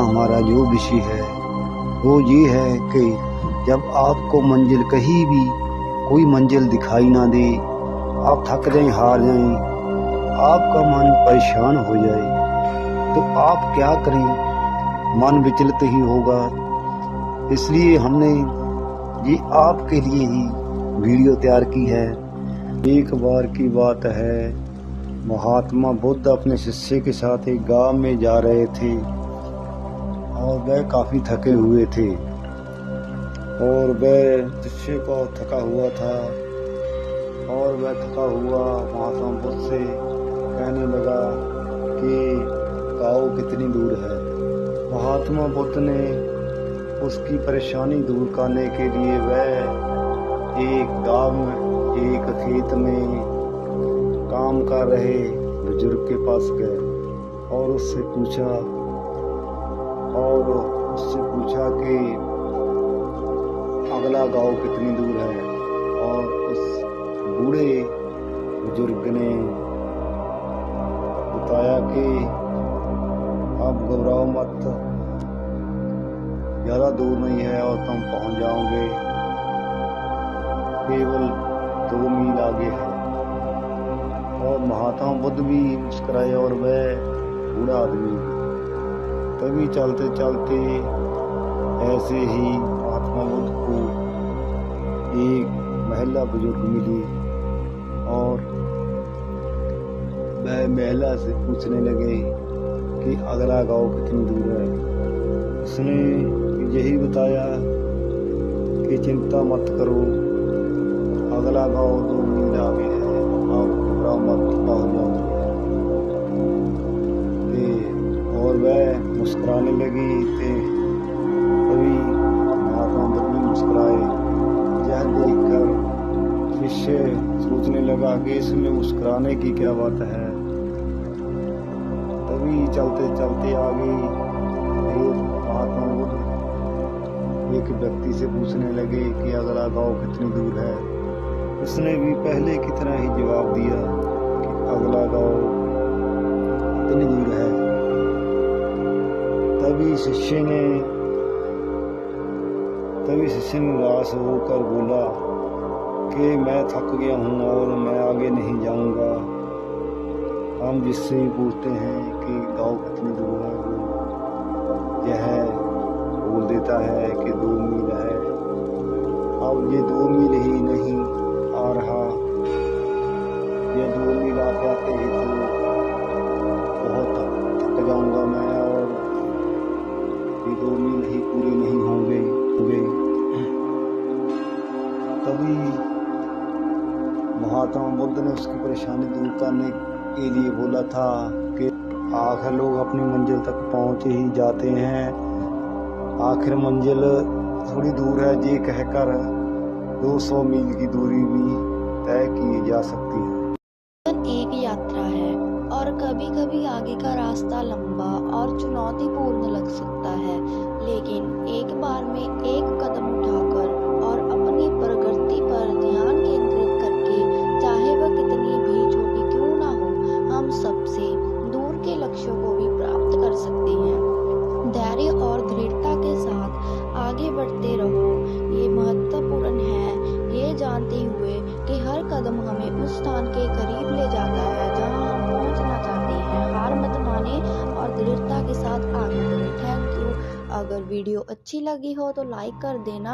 हमारा जो विषय है वो ये है कि जब आपको मंजिल कहीं भी कोई मंजिल दिखाई ना दे, आप थक जाएं, हार जाएं, आपका मन परेशान हो जाए, तो आप क्या करें? मन विचलित ही होगा। इसलिए हमने ये आपके लिए ही वीडियो तैयार की है। एक बार की बात है, महात्मा बुद्ध अपने शिष्य के साथ एक गांव में जा रहे थे और वह काफ़ी थके हुए थे और वह शिष्य को थका हुआ था और वह थका हुआ महात्मा बुद्ध से कहने लगा कि गाँव कितनी दूर है। महात्मा बुद्ध ने उसकी परेशानी दूर करने के लिए वह एक गांव में एक खेत में काम कर रहे बुजुर्ग के पास गए और उससे पूछा कि अगला गांव कितनी दूर है। और उस बूढ़े बुजुर्ग ने बताया कि आप घबराओ मत, ज़्यादा दूर नहीं है और तुम पहुंच जाओगे, केवल 2 मील आगे है। और महात्मा बुद्ध भी मुस्कुराए और वह बूढ़ा आदमी तभी चलते चलते ऐसे ही महात्मा बुद्ध को एक महिला बुजुर्ग मिली और वह महिला से पूछने लगे कि अगला गांव कितनी दूर है। उसने यही बताया कि चिंता मत करो, अगला गांव 2 मील आगे है, आप घबराओ मत, पहुंच जाओगे। और वह मुस्कुराने लगी थे, तभी महात्मा बुद्ध भी मुस्कुराए। यह देखकर शिष्य सोचने लगा कि इसमें मुस्कुराने की क्या बात है। तभी चलते चलते आगे महात्मा बुद्ध एक व्यक्ति से पूछने लगे कि अगला गांव कितनी दूर है। उसने भी पहले की तरह ही जवाब दिया कि अगला गांव इतनी दूर है। तभी शिष्य ने निराश होकर बोला कि मैं थक गया हूँ और मैं आगे नहीं जाऊँगा। हम जिससे ही पूछते हैं कि गांव कितनी दूर है, वो यह बोल देता है कि 2 मील है। अब ये 2 मील ही नहीं आ रहा, ये 2 मील आते आते ही तो बहुत थक जाऊंगा मैं और ये 2 मील ही पूरे नहीं होंगे। तभी महात्मा बुद्ध ने उसकी परेशानी दूर करने के लिए बोला था कि आखिर लोग अपनी मंजिल तक पहुँच ही जाते हैं, आखिर मंजिल थोड़ी दूर है, ये कहकर 200 मील की दूरी भी तय की जा सकती है। एक यात्रा है और कभी-कभी आगे का रास्ता लंबा और चुनौतीपूर्ण लग सकता है, लेकिन एक बार में एक कदम उठाकर और अपनी प्रगति पर ध्यान केंद्रित करके, चाहे वह कितनी भी छोटी क्यों ना हो, हम सबसे दूर के लक्ष्यों को भी प्राप्त कर सकते हैं। धैर्य और दृढ़ता के साथ आगे बढ़ते रहो। ये महत्वपूर्ण है ये जानते हुए कि हर कदम हमें उस स्थान के करीब ले जाता है जहां हम पहुंचना चाहते हैं। हार मत माने और दृढ़ता के साथ आगे बढ़ें। Thank you. अगर वीडियो अच्छी लगी हो तो लाइक कर देना।